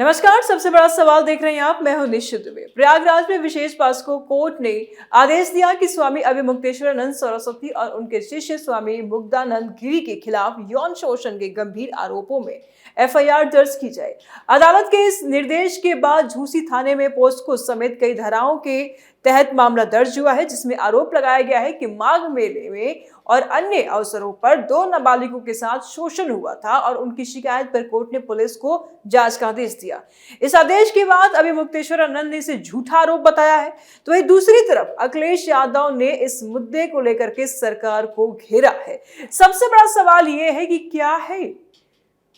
नमस्कार। सबसे बड़ा सवाल देख रहे हैं आप, मैं हूं निश्चित दुबे। प्रयागराज में विशेष पास्को कोर्ट ने आदेश दिया कि स्वामी अभिमुक्तेश्वरानंद सरस्वती और उनके शिष्य स्वामी मुक्तानंद गिरी के खिलाफ यौन शोषण के गंभीर आरोपों में एफआईआर दर्ज की जाए। अदालत के इस निर्देश के बाद झूसी थाने में पोस्को समेत कई धाराओं के तहत मामला दर्ज हुआ है, जिसमें आरोप लगाया गया है कि माघ मेले में और अन्य अवसरों पर 2 नाबालिगों के साथ शोषण हुआ था और उनकी शिकायत पर कोर्ट ने पुलिस को जांच का आदेश दिया। इस आदेश के बाद अभिमुक्तेश्वरानंद ने इसे झूठा आरोप बताया है। तो वहीं दूसरी तरफ अखिलेश यादव ने इस मुद्दे को लेकर के सरकार को घेरा है। सबसे बड़ा सवाल यह है कि क्या है,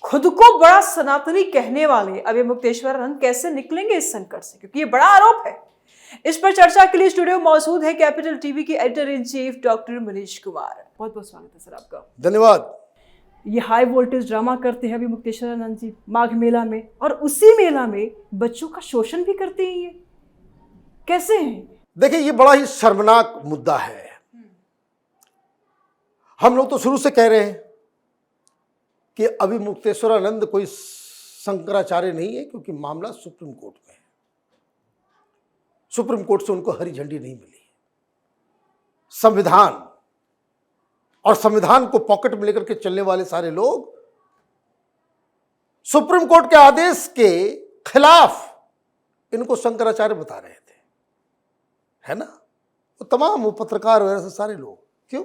खुद को बड़ा सनातनी कहने वाले अभिमुक्तेश्वरानंद कैसे निकलेंगे इस संकट से, क्योंकि ये बड़ा आरोप है। इस पर चर्चा के लिए स्टूडियो मौजूद है कैपिटल टीवी के editor in chief doctor Manish Kumar. बहुत बहुत स्वागत है सर आपका। धन्यवाद। ये हाई वोल्टेज ड्रामा करते हैं अभिमुक्तेश्वरानंद जी माघ मेला में, और उसी मेला में बच्चों का शोषण भी करते हैं। ये कैसे हैं? देखिए, ये बड़ा ही शर्मनाक मुद्दा है। हम लोग तो शुरू से कह रहे हैं कि अभिमुक्तेश्वरानंद कोई शंकराचार्य नहीं है, क्योंकि मामला सुप्रीम कोर्ट में है। सुप्रीम कोर्ट से उनको हरी झंडी नहीं मिली। संविधान और संविधान को पॉकेट में लेकर के चलने वाले सारे लोग सुप्रीम कोर्ट के आदेश के खिलाफ इनको शंकराचार्य बता रहे थे, है ना। वो तमाम वो पत्रकार वगैरह से सारे लोग क्यों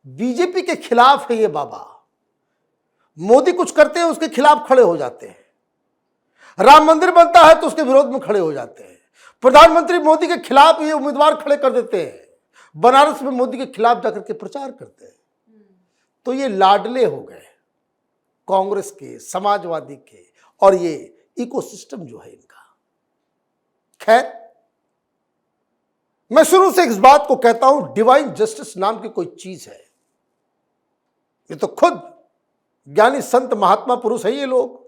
बीजेपी के खिलाफ है। ये बाबा मोदी कुछ करते हैं उसके खिलाफ खड़े हो जाते हैं। राम मंदिर बनता है तो उसके विरोध में खड़े हो जाते हैं। प्रधानमंत्री मोदी के खिलाफ ये उम्मीदवार खड़े कर देते हैं। बनारस में मोदी के खिलाफ जाकर के प्रचार करते हैं। तो ये लाडले हो गए कांग्रेस के, समाजवादी के, और ये इकोसिस्टम जो है इनका। खैर, मैं शुरू से इस बात को कहता हूं, डिवाइन जस्टिस नाम की कोई चीज है। ये तो खुद ज्ञानी संत महात्मा पुरुष है ये लोग।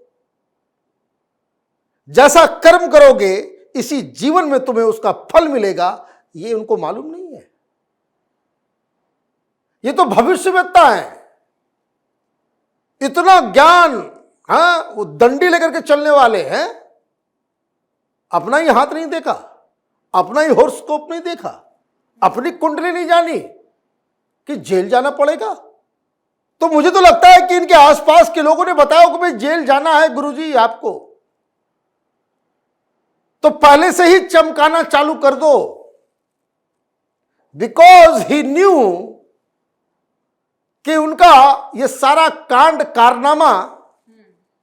जैसा कर्म करोगे इसी जीवन में तुम्हें उसका फल मिलेगा, ये उनको मालूम नहीं है। ये तो भविष्यवेत्ता है। इतना ज्ञान, हाँ, वो दंडी लेकर के चलने वाले हैं। अपना ही हाथ नहीं देखा, अपना ही हॉरोस्कोप नहीं देखा, अपनी कुंडली नहीं जानी कि जेल जाना पड़ेगा। तो मुझे तो लगता है कि इनके आसपास के लोगों ने बताया कि भाई जेल जाना है गुरुजी आपको, तो पहले से ही चमकाना चालू कर दो। बिकॉज ही न्यू कि उनका ये सारा कांड कारनामा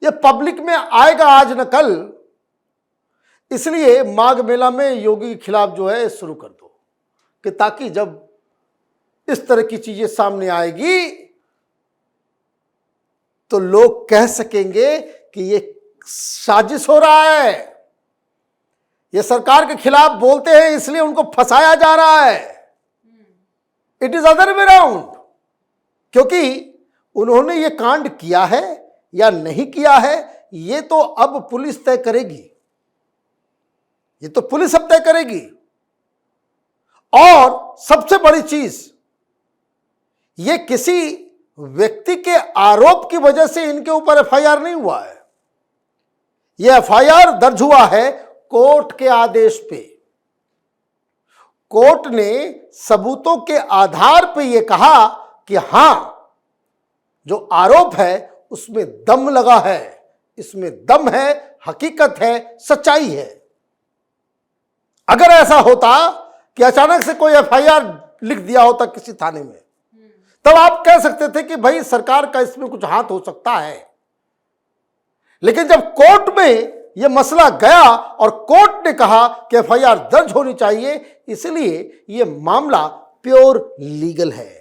ये पब्लिक में आएगा आज न कल। इसलिए माघ मेला में योगी के खिलाफ जो है शुरू कर दो, कि ताकि जब इस तरह की चीजें सामने आएगी तो लोग कह सकेंगे कि ये साजिश हो रहा है, ये सरकार के खिलाफ बोलते हैं इसलिए उनको फंसाया जा रहा है। It is other way round. क्योंकि उन्होंने ये कांड किया है या नहीं किया है, ये तो अब पुलिस तय करेगी। ये तो पुलिस अब तय करेगी। और सबसे बड़ी चीज, ये किसी व्यक्ति के आरोप की वजह से इनके ऊपर एफआईआर नहीं हुआ है। यह एफआईआर दर्ज हुआ है कोर्ट के आदेश पे। कोर्ट ने सबूतों के आधार पे यह कहा कि हां, जो आरोप है उसमें दम लगा है, इसमें दम है, हकीकत है, सच्चाई है। अगर ऐसा होता कि अचानक से कोई एफआईआर लिख दिया होता किसी थाने में, तब आप कह सकते थे कि भाई सरकार का इसमें कुछ हाथ हो सकता है। लेकिन जब कोर्ट में यह मसला गया और कोर्ट ने कहा कि एफआईआर दर्ज होनी चाहिए, इसलिए यह मामला प्योर लीगल है।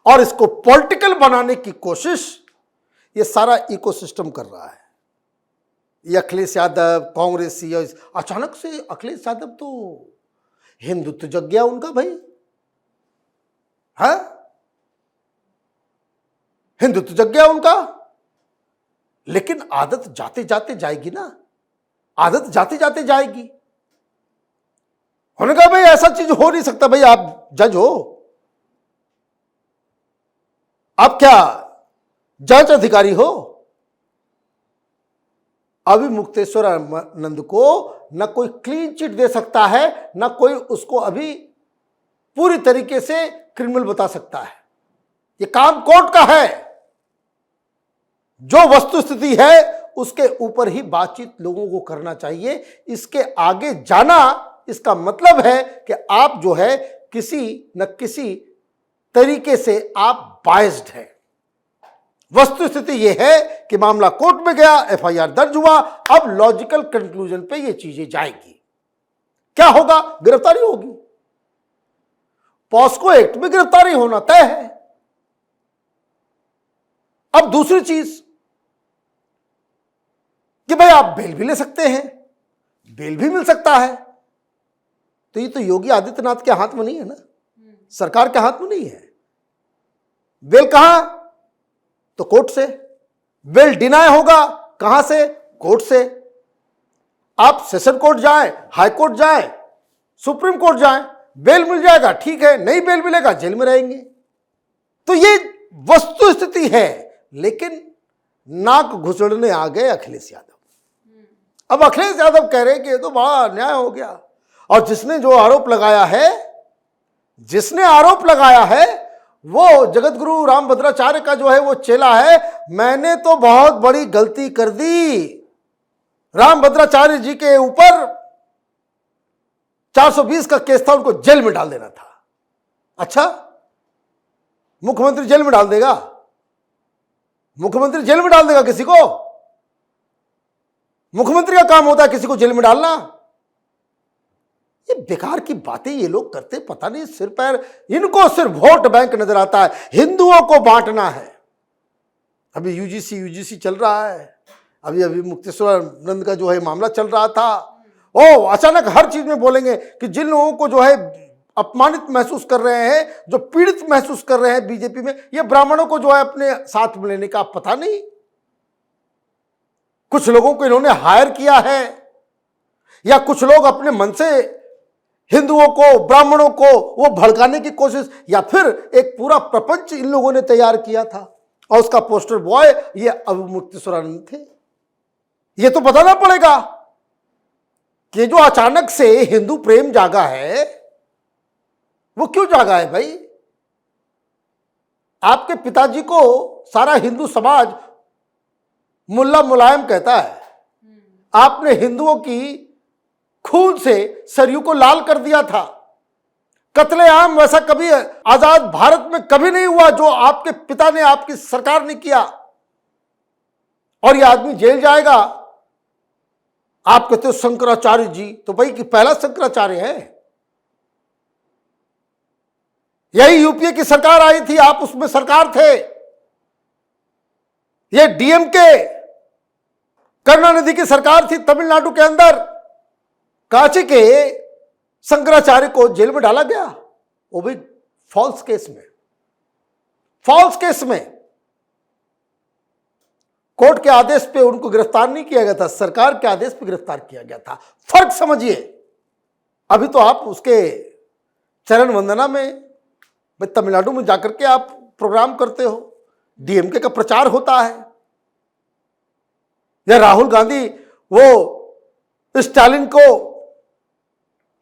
और इसको पॉलिटिकल बनाने की कोशिश यह सारा इकोसिस्टम कर रहा है। ये अखिलेश यादव, कांग्रेसी, अचानक से अखिलेश यादव तो हिंदुत्व जग गया उनका भाई, है हिंदुत्व जग गया उनका। लेकिन आदत जाते जाते जाएगी ना, आदत जाते जाते जाएगी। उन्होंने कहा भाई ऐसा चीज हो नहीं सकता, भाई आप जज हो, आप क्या जांच अधिकारी हो? अभिमुक्तेश्वरानंद को न कोई क्लीन चिट दे सकता है, न कोई उसको अभी पूरी तरीके से क्रिमिनल बता सकता है। ये काम कोर्ट का है। जो वस्तुस्थिति है उसके ऊपर ही बातचीत लोगों को करना चाहिए। इसके आगे जाना, इसका मतलब है कि आप जो है किसी न किसी तरीके से आप बायस्ड हैं। वस्तुस्थिति यह है कि मामला कोर्ट में गया, एफआईआर दर्ज हुआ, अब लॉजिकल कंक्लूजन पे ये चीजें जाएंगी। क्या होगा? गिरफ्तारी होगी। पॉस्को एक्ट में गिरफ्तारी होना तय है। अब दूसरी चीज कि भाई आप बेल भी ले सकते हैं, बेल भी मिल सकता है। तो ये तो योगी आदित्यनाथ के हाथ में नहीं है ना, सरकार के हाथ में नहीं है। बेल कहां? तो कोर्ट से। बेल डिनाय होगा कहां से? कोर्ट से। आप सेशन कोर्ट जाएं, हाई कोर्ट जाएं, सुप्रीम कोर्ट जाएं, बेल मिल जाएगा, ठीक है। नहीं बेल मिलेगा, जेल में रहेंगे। तो ये वस्तु स्थिति है। लेकिन नाक घुसड़ने आ गए अखिलेश यादव। अब अखिलेश यादव कह रहे हैं कि ये तो बड़ा अन्याय हो गया। और जिसने जो आरोप लगाया है, वो जगत गुरु रामभद्राचार्य का जो है वो चेला है। मैंने तो बहुत बड़ी गलती कर दी, रामभद्राचार्य जी के ऊपर 420 का केस था, उनको जेल में डाल देना था। अच्छा, मुख्यमंत्री जेल में डाल देगा? मुख्यमंत्री जेल में डाल देगा किसी को? मुख्यमंत्री का काम होता है किसी को जेल में डालना? ये बेकार की बातें ये लोग करते, पता नहीं सिर पैर, इनको सिर्फ वोट बैंक नजर आता है, हिंदुओं को बांटना है। अभी यूजीसी चल रहा है, अभी मुक्तेश्वरानंद का जो है मामला चल रहा था। अचानक हर चीज में बोलेंगे कि जिन लोगों को जो है अपमानित महसूस कर रहे हैं, जो पीड़ित महसूस कर रहे हैं बीजेपी में, ये ब्राह्मणों को जो है अपने साथ में लेने का पता नहीं। कुछ लोगों को इन्होंने हायर किया है, या कुछ लोग अपने मन से हिंदुओं को, ब्राह्मणों को वो भड़काने की कोशिश, या फिर एक पूरा प्रपंच इन लोगों ने तैयार किया था और उसका पोस्टर बॉय ये अभिमुक्तेश्वरानंद थे। ये तो बताना पड़ेगा कि जो अचानक से हिंदू प्रेम जागा है वो क्यों जागा है भाई? आपके पिताजी को सारा हिंदू समाज मुल्ला मुलायम कहता है। आपने हिंदुओं की खून से सरयू को लाल कर दिया था। कत्लेआम वैसा कभी आजाद भारत में कभी नहीं हुआ जो आपके पिता ने, आपकी सरकार ने किया। और यह आदमी जेल जाएगा। आप कहते हो शंकराचार्य जी, तो भाई कि पहला शंकराचार्य है। यही यूपीए की सरकार आई थी, आप उसमें सरकार थे। यह डीएमके करुणानिधि की सरकार थी तमिलनाडु के अंदर। कांची के शंकराचार्य को जेल में डाला गया, वो भी फॉल्स केस में। कोर्ट के आदेश पे उनको गिरफ्तार नहीं किया गया था, सरकार के आदेश पे गिरफ्तार किया गया था। फर्क समझिए। अभी तो आप उसके चरण वंदना में तमिलनाडु में जाकर के आप प्रोग्राम करते हो, डीएमके का प्रचार होता है। या राहुल गांधी वो स्टालिन को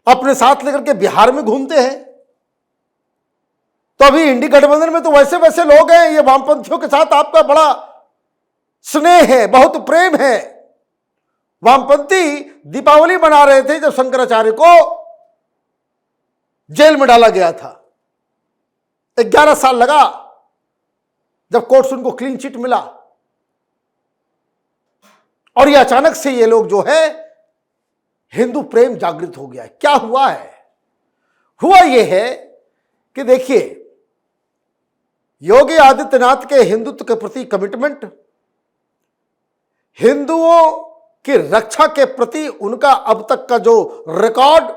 अपने साथ लेकर के बिहार में घूमते हैं। तो अभी इंडी गठबंधन में तो वैसे लोग हैं। ये वामपंथियों के साथ आपका बड़ा स्नेह है, बहुत प्रेम है। वामपंथी दीपावली मना रहे थे जब शंकराचार्य को जेल में डाला गया था। 11 साल लगा जब कोर्ट से उनको क्लीन चिट मिला। और ये अचानक से ये लोग जो है हिंदू प्रेम जागृत हो गया है। क्या हुआ है? हुआ ये है कि देखिए, योगी आदित्यनाथ के हिंदुत्व के प्रति कमिटमेंट, हिंदुओं की रक्षा के प्रति उनका अब तक का जो रिकॉर्ड,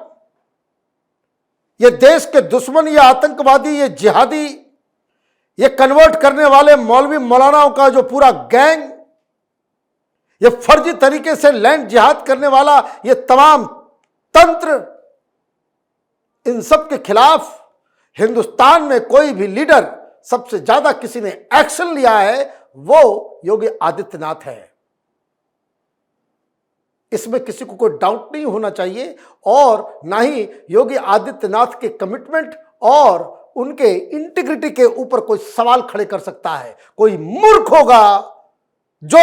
ये देश के दुश्मन, ये आतंकवादी, ये जिहादी, ये कन्वर्ट करने वाले मौलवी मौलानाओं का जो पूरा गैंग, ये फर्जी तरीके से लैंड जिहाद करने वाला ये तमाम तंत्र, इन सब के खिलाफ हिंदुस्तान में कोई भी लीडर, सबसे ज्यादा किसी ने एक्शन लिया है वो योगी आदित्यनाथ है। इसमें किसी को कोई डाउट नहीं होना चाहिए, और ना ही योगी आदित्यनाथ के कमिटमेंट और उनके इंटीग्रिटी के ऊपर कोई सवाल खड़े कर सकता है। कोई मूर्ख होगा जो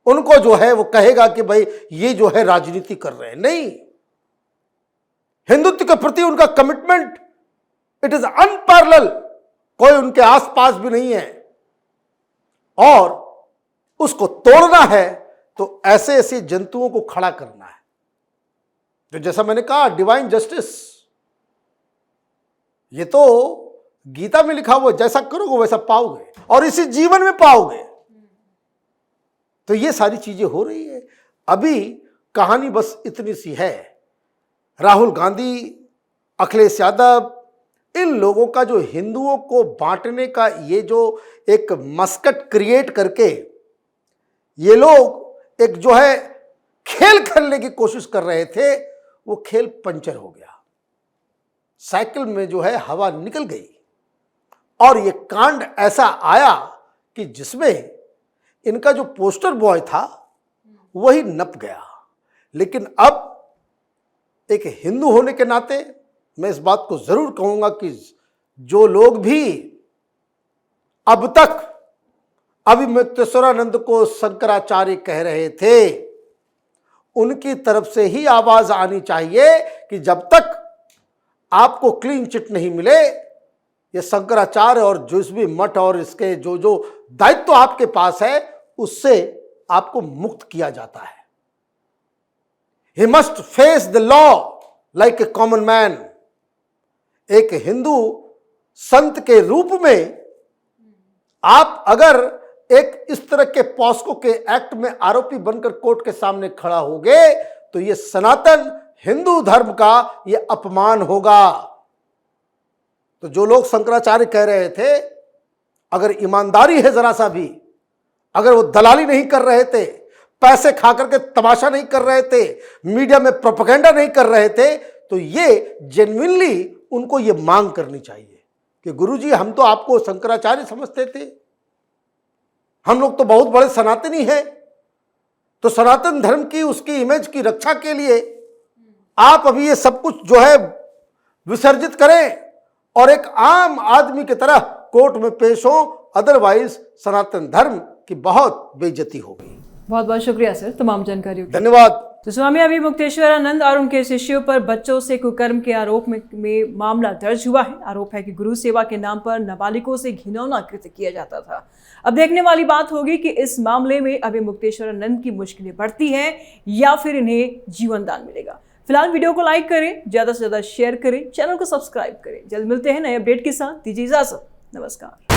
उनको जो है वो कहेगा कि भाई ये जो है राजनीति कर रहे हैं। नहीं, हिंदुत्व के प्रति उनका कमिटमेंट इट इज अनपैरेलल, कोई उनके आसपास भी नहीं है। और उसको तोड़ना है तो ऐसे ऐसे जंतुओं को खड़ा करना है। तो जैसा मैंने कहा, डिवाइन जस्टिस, ये तो गीता में लिखा हुआ, जैसा करोगे वैसा पाओगे और इसी जीवन में पाओगे। तो ये सारी चीजें हो रही है। अभी कहानी बस इतनी सी है, राहुल गांधी, अखिलेश यादव, इन लोगों का जो हिंदुओं को बांटने का ये जो एक मस्कट क्रिएट करके ये लोग एक जो है खेल खेलने की कोशिश कर रहे थे, वो खेल पंचर हो गया। साइकिल में जो है हवा निकल गई और ये कांड ऐसा आया कि जिसमें इनका जो पोस्टर बॉय था वही नप गया। लेकिन अब एक हिंदू होने के नाते मैं इस बात को जरूर कहूंगा कि जो लोग भी अब तक अभिमुक्तेश्वरानंद को शंकराचार्य कह रहे थे, उनकी तरफ से ही आवाज आनी चाहिए कि जब तक आपको क्लीन चिट नहीं मिले, ये शंकराचार्य और जो भी मठ और इसके जो जो दायित्व आपके पास है उससे आपको मुक्त किया जाता है। He must face the law like a common man. एक हिंदू संत के रूप में आप अगर एक इस तरह के पॉस्को के एक्ट में आरोपी बनकर कोर्ट के सामने खड़ा होगे तो ये सनातन हिंदू धर्म का ये अपमान होगा। तो जो लोग शंकराचार्य कह रहे थे, अगर ईमानदारी है जरा सा भी, अगर वो दलाली नहीं कर रहे थे, पैसे खा करके तमाशा नहीं कर रहे थे, मीडिया में प्रोपेगेंडा नहीं कर रहे थे, तो ये जेन्युइनली उनको ये मांग करनी चाहिए कि गुरुजी हम तो आपको शंकराचार्य समझते थे, हम लोग तो बहुत बड़े सनातनी हैं, तो सनातन धर्म की उसकी इमेज की रक्षा के लिए आप अभी ये सब कुछ जो है विसर्जित करें और एक आम आदमी की तरह कोर्ट में पेश हो, अदरवाइज सनातन धर्म की बहुत बेइज्जती होगी। बहुत बहुत शुक्रिया सर तमाम जानकारियों के लिए। धन्यवाद। तो स्वामी अभिमुक्तेश्वरानंद और उनके शिष्यों पर बच्चों से कुकर्म के आरोप में मामला दर्ज हुआ है। आरोप है कि गुरु सेवा के नाम पर नाबालिगों से घिनौना कृत्य किया जाता था। अब देखने वाली बात होगी कि इस मामले में अभिमुक्तेश्वरानंद की मुश्किलें बढ़ती हैं या फिर इन्हें जीवन दान मिलेगा। फिलहाल वीडियो को लाइक करें, ज्यादा से ज्यादा शेयर करें, चैनल को सब्सक्राइब करें। जल्द मिलते हैं नए अपडेट के साथ। दीजिए इजाजत। नमस्कार।